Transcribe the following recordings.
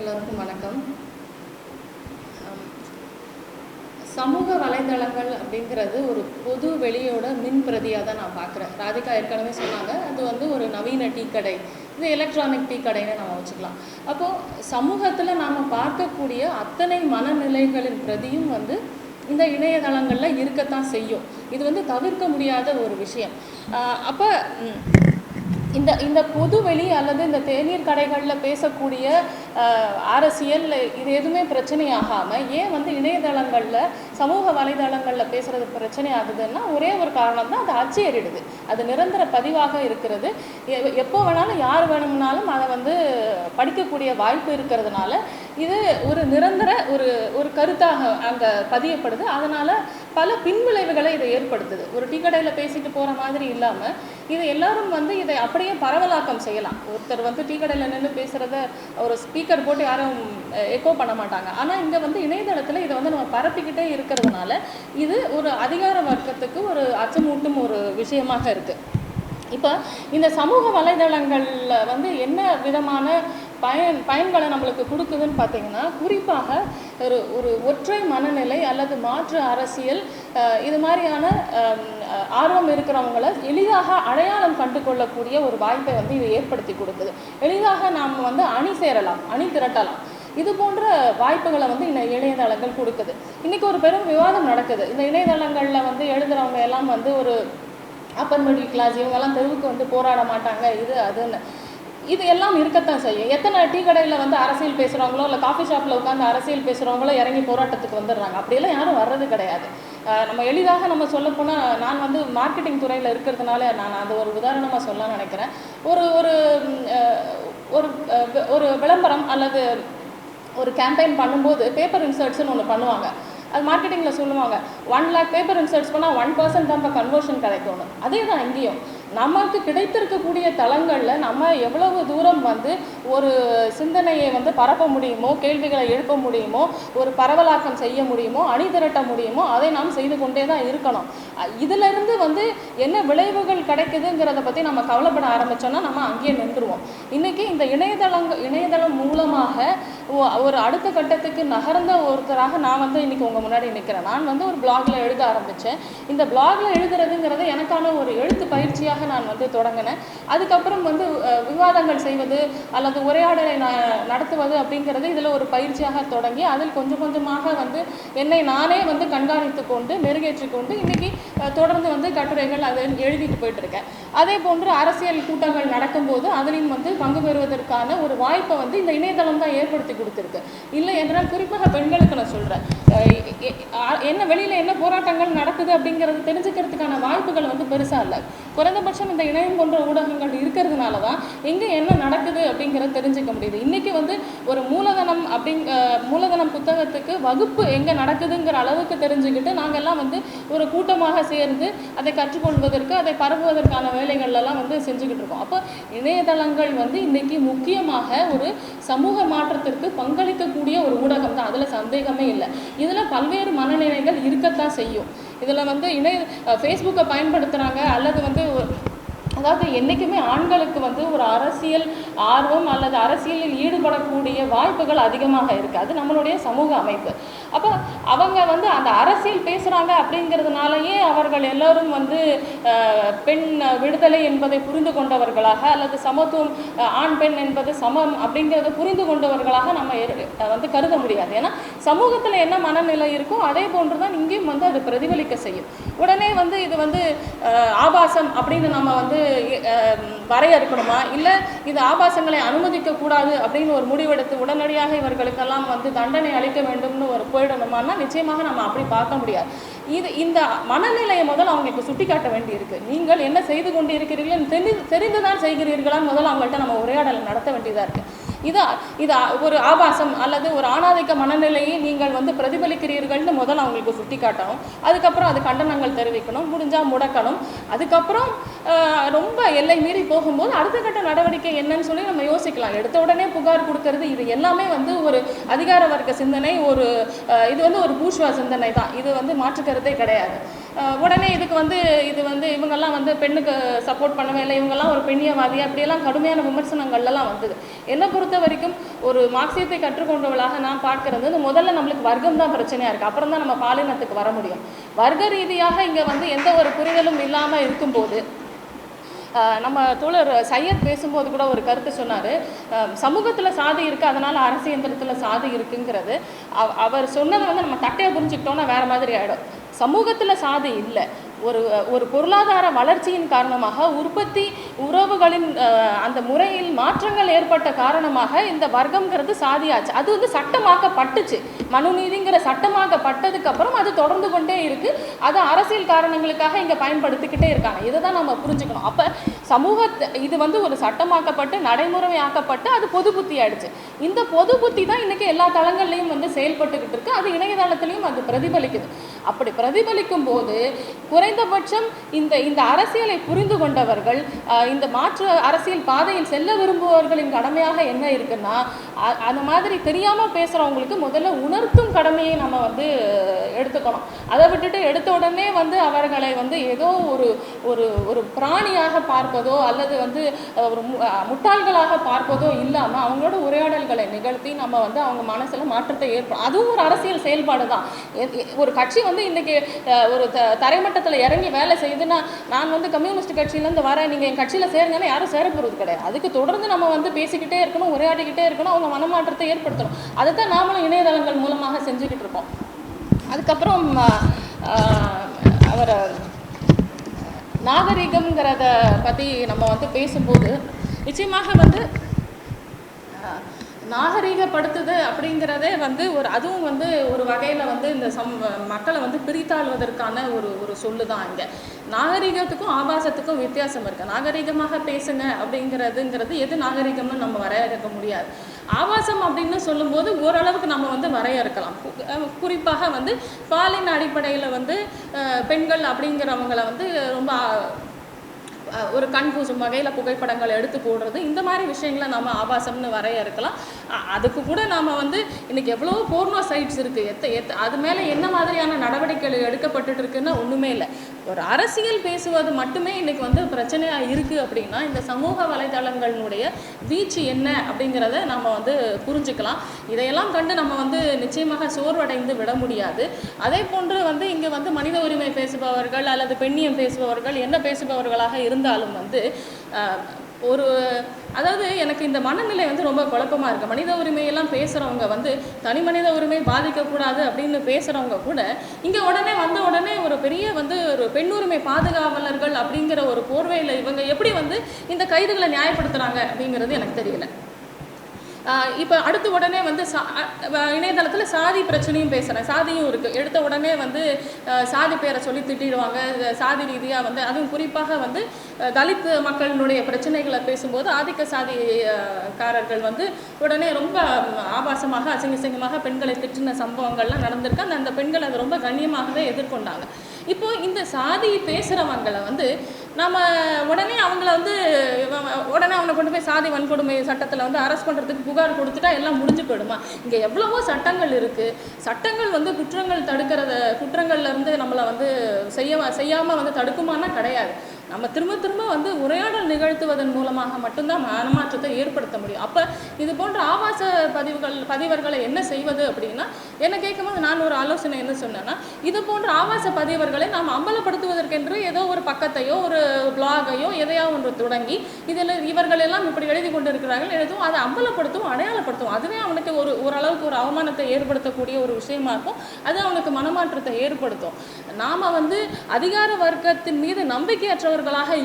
எல்லோருக்கும் வணக்கம். சமூக வலைதளங்கள் அப்படிங்கிறது ஒரு பொது வெளியோட மின் பிரதியாக தான் நான் பார்க்குறேன். ராதிகா ஏற்கனவே சொன்னாங்க, அது வந்து ஒரு நவீன டீ கடை, இது எலக்ட்ரானிக் டீ கடைன்னு நம்ம வச்சுக்கலாம். அப்போது சமூகத்தில் நாம் பார்க்கக்கூடிய அத்தனை மனநிலைகளின் பிரதியும் வந்து இந்த இணையதளங்களில் இருக்கத்தான் செய்யும். இது வந்து தவிர்க்க முடியாத ஒரு விஷயம். அப்போ இந்த பொதுவெளி அல்லது இந்த தேநீர் கடைகளில் பேசக்கூடிய அரசியல் இது எதுவுமே பிரச்சனையாகாமல் ஏன் வந்து இணையதளங்களில் சமூக வலைதளங்களில் பேசுகிறது பிரச்சனை ஆகுதுன்னா ஒரே ஒரு காரணம் தான், அது அச்சேறிடுது. அது நிரந்தர பதிவாக இருக்கிறது. எப்போ வேணாலும் யார் வேணும்னாலும் அதை வந்து படிக்கக்கூடிய வாய்ப்பு இருக்கிறதுனால இது ஒரு நிரந்தர ஒரு கருத்தாக அங்கே பதியப்படுது. அதனால் பல பின்விளைவுகளை இதை ஏற்படுத்துது. ஒரு டீ கடையில் பேசிட்டு போகிற மாதிரி இல்லாமல் இது எல்லாரும் வந்து இதை அப்படியே பரவலாக்கம் செய்யலாம். ஒருத்தர் வந்து டீ கடையில் நின்று பேசுகிறத ஒரு ஸ்பீக்கர் போட்டு யாரும் எக்கோ பண்ண மாட்டாங்க. ஆனால் இங்கே வந்து இணையதளத்தில் இதை வந்து நம்ம பரப்பிக்கிட்டே இருக்கிறதுனால இது ஒரு அதிகார வர்க்கத்துக்கு ஒரு அச்சமூட்டும் ஒரு விஷயமாக இருக்குது. இப்போ இந்த சமூக வலைதளங்களில் வந்து என்ன விதமான பயன்களை நம்மளுக்கு கொடுக்குதுன்னு பார்த்தீங்கன்னா, குறிப்பாக ஒரு ஒற்றை மனநிலை அல்லது மாற்று அரசியல் இது மாதிரியான ஆர்வம் இருக்கிறவங்கள எளிதாக அடையாளம் கண்டு கொள்ளக்கூடிய ஒரு வாய்ப்பை வந்து இது ஏற்படுத்தி கொடுக்குது. எளிதாக நாம் வந்து அணி சேரலாம், அணி திரட்டலாம். இது போன்ற வாய்ப்புகளை வந்து இந்த இணையதளங்கள் கொடுக்குது. இன்றைக்கி ஒரு பெரும் விவாதம் நடக்குது. இந்த இணையதளங்களில் வந்து எழுதுகிறவங்க எல்லாம் வந்து ஒரு அப்பர் மிடில் கிளாஸ், இவங்கெல்லாம் தெருவுக்கு வந்து போராட மாட்டாங்க, இது அதுன்னு. இது எல்லாம் இருக்கத்தான் செய்யும். எத்தனை டீ கடையில் வந்து அரசியல் பேசுகிறவங்களோ இல்லை காஃபி ஷாப்பில் உட்காந்து அரசியல் பேசுகிறவங்களோ இறங்கி போராட்டத்துக்கு வந்துடுறாங்க. அப்படியெல்லாம் யாரும் வர்றது கிடையாது. நம்ம எளிதாக நம்ம சொல்லப்போனால், நான் வந்து மார்க்கெட்டிங் துறையில் இருக்கிறதுனால நான் அது ஒரு உதாரணமாக சொல்ல நினைக்கிறேன். ஒரு ஒரு ஒரு விளம்பரம் அல்லது ஒரு கேம்பெயின் பண்ணும்போது பேப்பர் இன்சர்ட்ஸ்ன்னு ஒன்று பண்ணுவாங்க. அது மார்க்கெட்டிங்கில் சொல்லுவாங்க, 1 lakh பேப்பர் இன்சர்ட்ஸ் பண்ணால் 1% தான் இப்போ கன்வர்ஷன் கிடைக்கும்னு. அதே தான் இங்கேயும் நமக்கு கிடைத்திருக்கக்கூடிய தளங்களில் நம்ம எவ்வளவு தூரம் வந்து ஒரு சிந்தனையை வந்து பரப்ப முடியுமோ, கேள்விகளை எழுப்ப முடியுமோ, ஒரு பரவலாக்கம் செய்ய முடியுமோ, அணி திரட்ட முடியுமோ, அதை நாம் செய்து கொண்டே தான் இருக்கணும். இதிலிருந்து வந்து என்ன விளைவுகள் கிடைக்குதுங்கிறத பற்றி நம்ம கவலைப்பட ஆரம்பித்தோன்னா நம்ம அங்கேயே நின்றுவோம். இன்றைக்கி இந்த இணையதளம் மூலமாக ஒரு அடுத்த கட்டத்துக்கு நகர்ந்த ஒருத்தராக நான் வந்து இன்றைக்கி உங்கள் முன்னாடி நிற்கிறேன். நான் வந்து ஒரு பிளாகில் எழுத ஆரம்பித்தேன். இந்த பிளாகில் எழுதுறதுங்கிறது எனக்கான ஒரு எழுத்து பயிற்சியாக நான் வந்து தொடங்கினேன். அதுக்கப்புறம் வந்து விவாதங்கள் செய்வது அல்லது உரையாடலை நடத்துவது அப்படிங்கிறது இதில் ஒரு பயிற்சியாக தொடங்கி அதில் கொஞ்சம் கொஞ்சமாக வந்து என்னை நானே வந்து கண்காணித்து கொண்டு மெருகேற்றி கொண்டு இன்றைக்கி தொடர்ந்து வந்து கட்டுரைகள் அதை எழுதிட்டு போயிட்டுருக்கேன். அதே போன்று அரசியல் கூட்டங்கள் நடக்கும்போது அதிலையும் வந்து பங்கு பெறுவதற்கான ஒரு வாய்ப்பை வந்து இந்த இணையதளம் தான் ஏற்படுத்தி கொடுத்துருக்கு. இல்லை என்றால் குறிப்பாக பெண்களுக்கு நான் சொல்கிறேன், என்ன வெளியில் என்ன போராட்டங்கள் நடக்குது அப்படிங்கிறது தெரிஞ்சுக்கிறதுக்கான வாய்ப்புகள் வந்து பெருசாக இல்லை. குறைந்தபட்சம் இந்த இணையம் போன்ற ஊடகங்கள் இருக்கிறதுனால தான் எங்கே என்ன நடக்குது அப்படிங்கிறத தெரிஞ்சுக்க முடியுது. இன்றைக்கி வந்து ஒரு மூலதனம் புத்தகத்துக்கு வகுப்பு எங்கே நடக்குதுங்கிற அளவுக்கு தெரிஞ்சுக்கிட்டு நாங்கள் எல்லாம் வந்து ஒரு கூட்டமாக சேர்ந்து அதை கற்றுக்கொள்வதற்கு, அதை பரப்புவதற்கான வேலைகள்லாம் வந்து செஞ்சுக்கிட்டு இருக்கோம். அப்போ இணையதளங்கள் வந்து இன்றைக்கி முக்கியமாக ஒரு சமூக மாற்றத்திற்கு பங்களிக்கக்கூடிய ஒரு ஊடகம் தான், அதில் சந்தேகமே இல்லை. இதில் பல்வேறு மனநிலைகள் இருக்கத்தான் செய்யும். இதில் வந்து ஃபேஸ்புக்கை பயன்படுத்துகிறாங்க அல்லது வந்து அதாவது என்றைக்குமே ஆண்களுக்கு வந்து ஒரு அரசியல் ஆர்வம் அல்லது அரசியலில் ஈடுபடக்கூடிய வாய்ப்புகள் அதிகமாக இருக்குது. அது நம்மளுடைய சமூக அமைப்பு. அப்போ அவங்க வந்து அந்த அரசியல் பேசுகிறாங்க அப்படிங்கிறதுனாலயே அவர்கள் எல்லோரும் வந்து பெண் விடுதலை என்பதை புரிந்து கொண்டவர்களாக அல்லது சமத்துவம், ஆண் பெண் என்பது சமம் அப்படிங்கிறத புரிந்து கொண்டவர்களாக நம்ம வந்து கருத முடியாது. ஏன்னா சமூகத்தில் என்ன மனநிலை இருக்கோ அதே போன்று தான் இங்கேயும் வந்து அது பிரதிபலிக்க செய்யும். உடனே வந்து இது வந்து ஆபாசம் அப்படின்னு நம்ம வந்து வரையறுக்கணுமா, இல்லை இது ஆபாசங்களை அனுமதிக்கக்கூடாது அப்படின்னு ஒரு முடிவெடுத்து உடனடியாக இவர்களுக்கெல்லாம் வந்து தண்டனை அளிக்க வேண்டும்னு ஒரு போயிடணுமான்னா நிச்சயமாக நம்ம அப்படி பார்க்க முடியாது. இந்த மனநிலையை முதல்ல அவங்களுக்கு சுட்டி காட்ட வேண்டியிருக்கு. நீங்கள் என்ன செய்து கொண்டு இருக்கிறீர்கள் தெரிந்துதான் செய்கிறீர்களான்னு முதல்ல அவங்கள்ட்ட நம்ம உரையாடலை நடத்த வேண்டியதாக இருக்குது. இது ஒரு ஆபாசம் அல்லது ஒரு ஆணாதிக்க மனநிலையை நீங்கள் வந்து பிரதிபலிக்கிறீர்கள்னு முதல்ல அவங்களுக்கு சுட்டி காட்டணும். அதுக்கப்புறம் அது கண்டனங்கள் தெரிவிக்கணும், முடிஞ்சால் முடக்கணும். அதுக்கப்புறம் ரொம்ப எல்லை மீறி போகும்போது அடுத்த கட்ட நடவடிக்கை என்னன்னு சொல்லி நம்ம யோசிக்கலாம். எடுத்த உடனே புகார் கொடுக்கறது இது எல்லாமே வந்து ஒரு அதிகார வர்க்க சிந்தனை, இது வந்து ஒரு பூஷ்வா சிந்தனை தான். இது வந்து மாற்றுக்கருத்தே கிடையாது. உடனே இதுக்கு வந்து இது வந்து இவங்கெல்லாம் வந்து பெண்ணுக்கு சப்போர்ட் பண்ணவே இல்லை, இவங்கெல்லாம் ஒரு பெண்ணியவாதி அப்படியெல்லாம் கடுமையான விமர்சனங்கள்லாம் வந்தது. என்னை பொறுத்த வரைக்கும் ஒரு மார்க்சியத்தை கற்றுக்கொண்டவளாக நான் பார்க்கறது முதல்ல நம்மளுக்கு வர்க்கம் தான் பிரச்சனையாக இருக்குது, அப்புறம் தான் நம்ம பாலினத்துக்கு வர முடியும். வர்க்க ரீதியாக இங்கே வந்து எந்த ஒரு புரிதலும் இல்லாமல் இருக்கும்போது நம்ம தோழர் சையத் பேசும்போது கூட ஒரு கருத்து சொன்னார், சமூகத்தில் சாதி இருக்குது அதனால் அரசியந்திரத்தில் சாதி இருக்குங்கிறது. அவர் சொன்னதை வந்து நம்ம தட்டையாக புரிஞ்சுக்கிட்டோன்னா வேறு மாதிரி ஆகிடும். சமூகத்தில் சாதி இல்லை, ஒரு பொருளாதார வளர்ச்சியின் காரணமாக உற்பத்தி உறவுகளின் அந்த முறையில் மாற்றங்கள் ஏற்பட்ட காரணமாக இந்த வர்க்கம்ங்கிறது சாதியாச்சு. அது வந்து சட்டமாக்கப்பட்டுச்சு, மனுநீதிங்கிற சட்டமாக்கப்பட்டதுக்கு அப்புறம் அது தொடர்ந்து கொண்டே இருக்குது. அது அரசியல் காரணங்களுக்காக இங்கே பயன்படுத்திக்கிட்டே இருக்காங்க. இதை தான் நம்ம புரிஞ்சுக்கணும். அப்போ இது வந்து ஒரு சட்டமாக்கப்பட்டு நடைமுறையாக்கப்பட்டு அது பொது புத்தி ஆயிடுச்சு. இந்த பொது புத்தி தான் இன்றைக்கி எல்லா தளங்கள்லையும் வந்து செயல்பட்டுக்கிட்டு இருக்குது. அது இணையதளத்துலேயும் அது பிரதிபலிக்குது. அப்படி பிரதிபலிக்கும் போது குறைந்தபட்சம் இந்த அரசியலை புரிந்து கொண்டவர்கள், இந்த மாற்று அரசியல் பாதையில் செல்ல விரும்புபவர்களின் கடமையாக என்ன இருக்குன்னா, அந்த மாதிரி தெரியாமல் பேசுகிறவங்களுக்கு முதல்ல உணர்த்தும் கடமையை நம்ம வந்து எடுத்துக்கணும். அதை விட்டுட்டு எடுத்த உடனே வந்து அவர்களை வந்து ஏதோ ஒரு பிராணியாக பார்ப்பதோ அல்லது வந்து ஒரு முட்டாள்களாக பார்ப்பதோ இல்லாமல் அவங்களோட உரையாடல்களை நிகழ்த்தி நம்ம வந்து அவங்க மனசில் மாற்றத்தை அதுவும் ஒரு அரசியல் செயல்பாடு தான். ஒரு கட்சி வந்து இன்றைக்கி ஒரு தரைமட்டத்தில் இறங்கி வேலை செய்யுதுன்னா, நான் வந்து கம்யூனிஸ்ட் கட்சியிலேருந்து வரேன், நீங்கள் என் கட்சியில் சேருங்கன்னா யாரும் சேர போகிறது கிடையாது. அதுக்கு தொடர்ந்து நம்ம வந்து பேசிக்கிட்டே இருக்கணும், உரையாடிக்கிட்டே இருக்கணும், அவங்க மனமாற்றத்தை ஏற்படுத்தணும். அதை தான் நாமளும் இணையதளங்கள் மூலமாக செஞ்சுக்கிட்டு இருக்கோம். அதுக்கப்புறம் அவர் நாகரிகம்ங்கிறத பற்றி நம்ம வந்து பேசும்போது நிச்சயமாக வந்து நாகரீகப்படுத்துது அப்படிங்கிறதே வந்து அதுவும் வந்து ஒரு வகையில் வந்து இந்த மக்களை வந்து பிரித்தாழ்வதற்கான ஒரு சொல்லு தான். இங்கே நாகரீகத்துக்கும் ஆபாசத்துக்கும் வித்தியாசம் இருக்குது. நாகரீகமாக பேசுங்க அப்படிங்கிறது எது நாகரீகம்னு நம்ம வரையறுக்க முடியாது. ஆபாசம் அப்படின்னு சொல்லும்போது ஓரளவுக்கு நம்ம வந்து வரையறுக்கலாம். குறிப்பாக வந்து பாலின அடிப்படையில் வந்து பெண்கள் அப்படிங்கிறவங்களை வந்து ரொம்ப ஒரு கன்ஃபியூஷன் வகையில் புகைப்படங்களை எடுத்து போடுறது, இந்த மாதிரி விஷயங்களை நம்ம ஆபாசம்னு வரையறுக்கலாம். அதுக்கு கூட நாம் வந்து இன்றைக்கி எவ்வளோ போர்னோ சைட்ஸ் இருக்குது, அது மேலே என்ன மாதிரியான நடவடிக்கைகள் எடுக்கப்பட்டு இருக்குன்னா ஒன்றுமே இல்லை. ஒரு அரசியல் பேசுவது மட்டுமே இன்றைக்கி வந்து பிரச்சனையாக இருக்குது அப்படின்னா இந்த சமூக வலைதளங்களுடைய வீச்சு என்ன அப்படிங்கிறத நம்ம வந்து புரிஞ்சுக்கலாம். இதையெல்லாம் கண்டு நம்ம வந்து நிச்சயமாக சோர்வடைந்து விட முடியாது. அதே போன்று வந்து இங்கே வந்து மனித உரிமை பேசுபவர்கள் அல்லது பெண்ணியம் பேசுபவர்கள் என்ன பேசுபவர்களாக இருந்தாலும் வந்து அதாவது எனக்கு இந்த மனநிலை வந்து ரொம்ப குழப்பமாக இருக்குது. மனித உரிமையெல்லாம் பேசுகிறவங்க வந்து தனி மனித உரிமை பாதிக்கக்கூடாது அப்படின்னு பேசுகிறவங்க கூட இங்கே வந்த உடனே ஒரு பெரிய வந்து ஒரு பெண் உரிமை பாதுகாவலர்கள் அப்படிங்கிற ஒரு போர்வையில் இவங்க எப்படி வந்து இந்த கைதுகளை நியாயப்படுத்துகிறாங்க அப்படிங்கிறது எனக்கு தெரியல. இப்போ அடுத்த உடனே வந்து இணையதளத்தில் சாதி பிரச்சனையும் பேசுகிறேன், சாதியும் இருக்குது. எடுத்த உடனே வந்து சாதி பேரை சொல்லி திட்டிடுவாங்க. சாதி ரீதியாக வந்து அதுவும் குறிப்பாக வந்து தலித் மக்களினுடைய பிரச்சனைகளை பேசும்போது ஆதிக்க சாதிக்காரர்கள் வந்து உடனே ரொம்ப ஆபாசமாக அசிங்கமாக பெண்களை திட்டின சம்பவங்கள்லாம் நடந்திருக்கு. அந்த பெண்கள் அதை ரொம்ப கண்ணியமாகவே எதிர்கொண்டாங்க. இப்போது இந்த சாதி பேசுகிறவங்களை வந்து நம்ம உடனே அவங்கள வந்து அவனை கொண்டு போய் சாதி வன்கொடுமை சட்டத்தில் வந்து அரெஸ்ட் பண்ணுறதுக்கு புகார் கொடுத்துட்டா எல்லாம் முடிஞ்சு போயிடுமா? இங்கே எவ்வளவோ சட்டங்கள் இருக்குது. சட்டங்கள் வந்து குற்றங்கள்லேருந்து நம்மளை வந்து செய்யாமல் வந்து தடுக்குமானா கிடையாது. நம்ம திரும்ப வந்து உரையாடல் நிகழ்த்துவதன் மூலமாக மட்டும்தான் மனமாற்றத்தை ஏற்படுத்த முடியும். அப்போ இது போன்ற ஆபாச பதிவர்களை என்ன செய்வது அப்படின்னா, என்ன கேட்கும்போது நான் ஒரு ஆலோசனை என்ன சொன்னேன்னா, இது போன்ற ஆபாச பதிவர்களை நாம் அம்பலப்படுத்துவதற்கென்று ஏதோ ஒரு பக்கத்தையோ ஒரு பிளாகையோ எதையோ ஒன்று தொடங்கி இதில் இவர்கள் எல்லாம் இப்படி எழுதி கொண்டு இருக்கிறார்கள் எழுதும், அதை அம்பலப்படுத்தும், அடையாளப்படுத்தும். அதுவே அவனுக்கு ஓரளவுக்கு ஒரு அவமானத்தை ஏற்படுத்தக்கூடிய ஒரு விஷயமா இருக்கும். அது அவனுக்கு மனமாற்றத்தை ஏற்படுத்தும். நாம் வந்து அதிகார வர்க்கத்தின் மீது நம்பிக்கையற்றவர்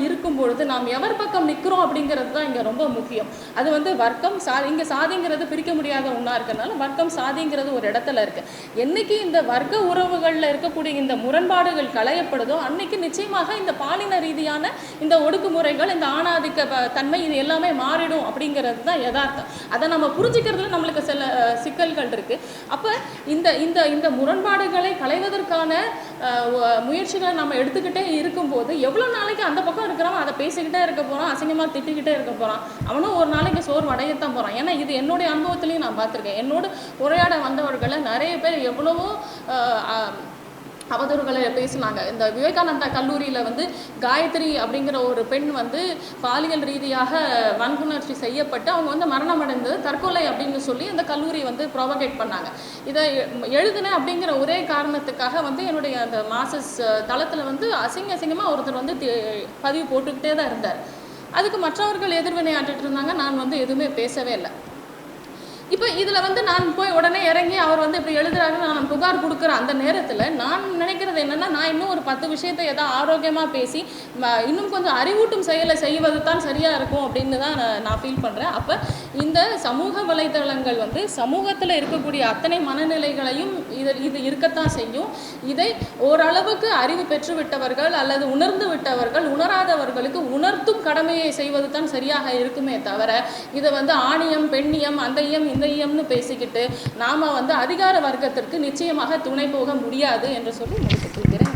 இருக்கும் பொழுது நாம் எவர் பக்கம் நிற்கிறோம் அப்படிங்கிறது தான் இங்கே ரொம்ப முக்கியம். அது வந்து வர்க்கம் இங்கே சாதிங்கிறது பிரிக்க முடியாத ஒன்றா இருக்கிறதுனால வர்க்கம் சாதிங்கிறது ஒரு இடத்துல இருக்கு. என்னைக்கு இந்த வர்க்க உறவுகளில் இருக்கக்கூடிய இந்த முரண்பாடுகள் களையப்படுதோ அன்னைக்கு நிச்சயமாக இந்த பாலின ரீதியான இந்த ஒடுக்குமுறைகள், இந்த ஆணாதிக்க தன்மை இது எல்லாமே மாறிடும் அப்படிங்கிறது தான் யதார்த்தம். அதை நம்ம புரிஞ்சுக்கிறதுல நம்மளுக்கு சில சிக்கல்கள் இருக்கு. அப்போ இந்த முரண்பாடுகளை களைவதற்கான முயற்சிகளை நம்ம எடுத்துக்கிட்டே இருக்கும்போது எவ்வளோ நாளைக்கு அந்த பக்கம் இருக்கிறவன் அதை பேசிக்கிட்டே இருக்க போகிறான், அசிங்கமாக திட்டிக்கிட்டே இருக்க போகிறான், அவனும் ஒரு நாளைக்கு சோர்வு அடையத்தான் போகிறான். ஏன்னா இது என்னுடைய அனுபவத்துலேயும் நான் பார்த்துருக்கேன். என்னோட உரையாட வந்தவர்களை நிறைய பேர் எவ்வளவோ அவதூறுகளை பேசினாங்க. இந்த விவேகானந்தா கல்லூரியில் வந்து காயத்ரி அப்படிங்கிற ஒரு பெண் வந்து பாலியல் ரீதியாக வன்புணர்ச்சி செய்யப்பட்டு அவங்க வந்து மரணம் அடைந்தது தற்கொலை அப்படின்னு சொல்லி அந்த கல்லூரி வந்து ப்ரொபகேட் பண்ணாங்க. இதை எழுதினேன் அப்படிங்கிற ஒரே காரணத்துக்காக வந்து என்னுடைய அந்த மாசஸ் தளத்தில் வந்து அசிங்கமாக ஒருத்தர் வந்து பதிவு போட்டுக்கிட்டே தான் இருந்தார். அதுக்கு மற்றவர்கள் எதிர்வினை ஆற்றிட்டு இருந்தாங்க. நான் வந்து எதுவுமே பேசவே இல்லை. இப்போ இதில் வந்து நான் போய் உடனே இறங்கி அவர் வந்து இப்படி எழுதுறாருன்னு நான் புகார் கொடுக்குற அந்த நேரத்தில் நான் நினைக்கிறது என்னென்னா, நான் இன்னும் ஒரு 10 விஷயத்தை ஏதாவது ஆரோக்கியமாக பேசி இன்னும் கொஞ்சம் அறிவூட்டும் செயலை செய்வது தான் சரியாக இருக்கும் அப்படின்னு தான் நான் ஃபீல் பண்ணுறேன். அப்போ இந்த சமூக வலைதளங்கள் வந்து சமூகத்தில் இருக்கக்கூடிய அத்தனை மனநிலைகளையும் இது இருக்கத்தான் செய்யும். இதை ஓரளவுக்கு அறிவு பெற்று விட்டவர்கள் அல்லது உணர்ந்து விட்டவர்கள் உணராதவர்களுக்கு உணர்த்தும் கடமையை செய்வது தான் சரியாக இருக்குமே தவிர இதை வந்து ஆணியம் பெண்ணியம் அந்த இயம் இந்த இயம்னு பேசிக்கிட்டு நாம் வந்து அதிகார வர்க்கத்திற்கு நிச்சயமாக துணை போக முடியாது என்று சொல்லி முடித்துக் கொள்கிறேன்.